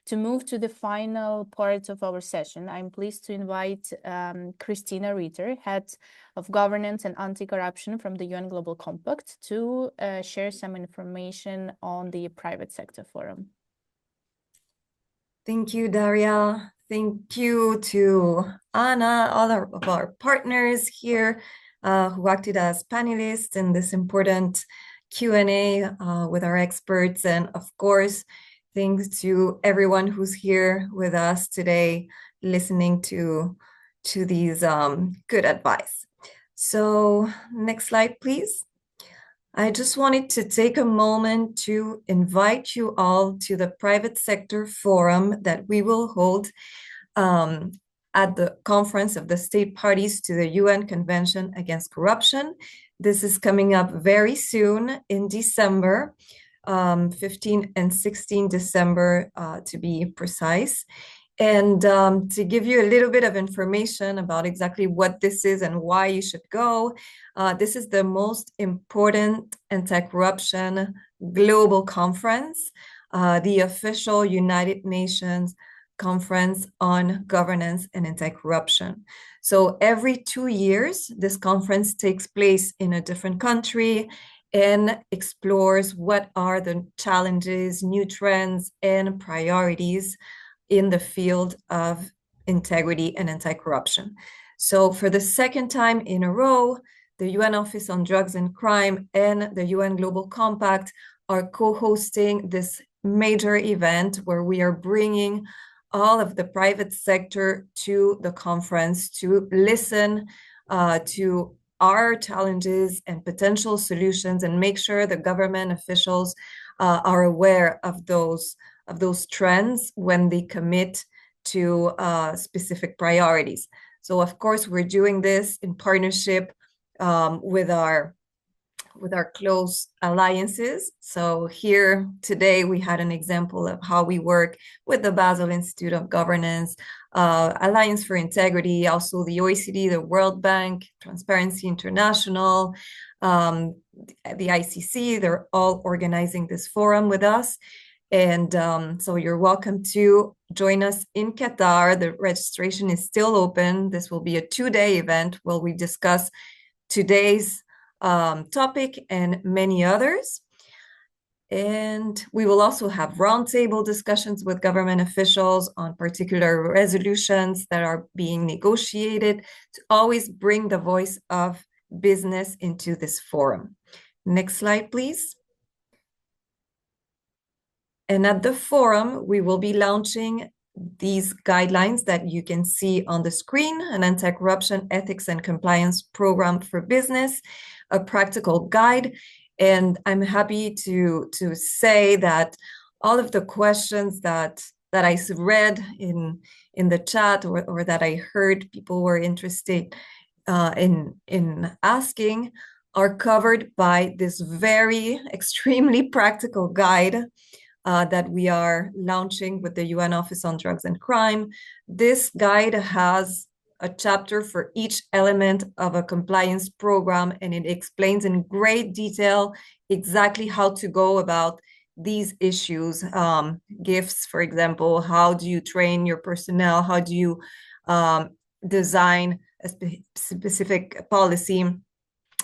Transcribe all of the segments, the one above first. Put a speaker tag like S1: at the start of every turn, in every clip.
S1: To move to the final part of our session, I'm pleased to invite Christina Ritter, Head of Governance and Anti-Corruption from the UN Global Compact, to share some information on the Private Sector Forum.
S2: Thank you, Daria. Thank you to Anna, all of our partners here who acted as panelists in this important Q&A with our experts. And of course, thanks to everyone who's here with us today, listening to these good advice. So next slide, please. I just wanted to take a moment to invite you all to the Private Sector Forum that we will hold at the Conference of the State Parties to the UN Convention Against Corruption. This is coming up very soon in December, 15 and 16 December to be precise. And to give you a little bit of information about exactly what this is and why you should go, this is the most important anti-corruption global conference, the official United Nations Conference on Governance and Anti-Corruption. So every 2 years, this conference takes place in a different country and explores what are the challenges, new trends, and priorities in the field of integrity and anti-corruption. So for the second time in a row, the UN Office on Drugs and Crime and the UN Global Compact are co-hosting this major event where we are bringing all of the private sector to the conference to listen to our challenges and potential solutions and make sure the government officials are aware of those trends when they commit to specific priorities. So of course, we're doing this in partnership with our close alliances. So here today, we had an example of how we work with the Basel Institute of Governance, Alliance for Integrity, also the OECD, the World Bank, Transparency International, the ICC. They're all organizing this forum with us. And so you're welcome to join us in Qatar. The registration is still open. This will be a 2-day event where we discuss today's topic and many others. And we will also have roundtable discussions with government officials on particular resolutions that are being negotiated to always bring the voice of business into this forum. Next slide, please. And at the forum, we will be launching these guidelines that you can see on the screen: an anti-corruption ethics and compliance program for business, a practical guide. And I'm happy to say that all of the questions that I read in the chat or that I heard people were interested in asking are covered by this very extremely practical guide that we are launching with the UN Office on Drugs and Crime. This guide has a chapter for each element of a compliance program, and it explains in great detail exactly how to go about these issues. Gifts, for example, how do you train your personnel? How do you design a specific policy,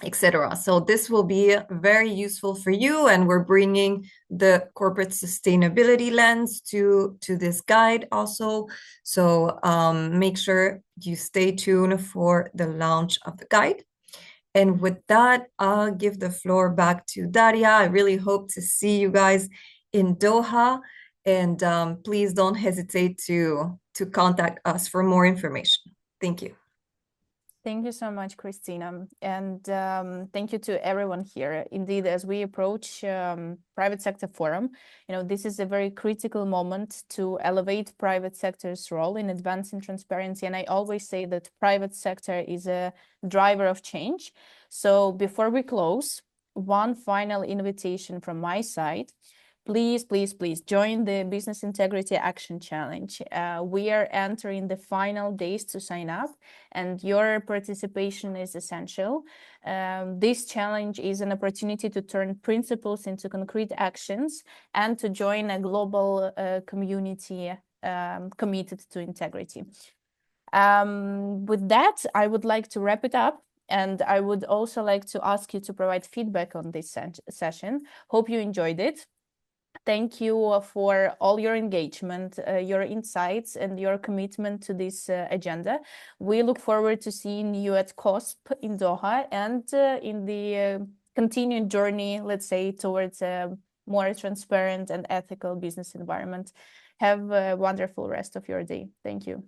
S2: etc. So this will be very useful for you, and we're bringing the corporate sustainability lens to this guide also. So make sure you stay tuned for the launch of the guide. And with that, I'll give the floor back to Daria. I really hope to see you guys in Doha, and please don't hesitate to contact us for more information. Thank you.
S1: Thank you so much, Christina. And thank you to everyone here. Indeed, as we approach Private Sector Forum, this is a very critical moment to elevate private sector's role in advancing transparency. And I always say that private sector is a driver of change. So before we close, one final invitation from my side. please, please, please join the Business Integrity Action Challenge. We are entering the final days to sign up, and your participation is essential. This challenge is an opportunity to turn principles into concrete actions and to join a global community committed to integrity. With that, I would like to wrap it up. And I would also like to ask you to provide feedback on this session. Hope you enjoyed it. Thank you for all your engagement, your insights, and your commitment to this agenda. We look forward to seeing you at COSP in Doha and in the continued journey, let's say, towards a more transparent and ethical business environment. Have a wonderful rest of your day. Thank you.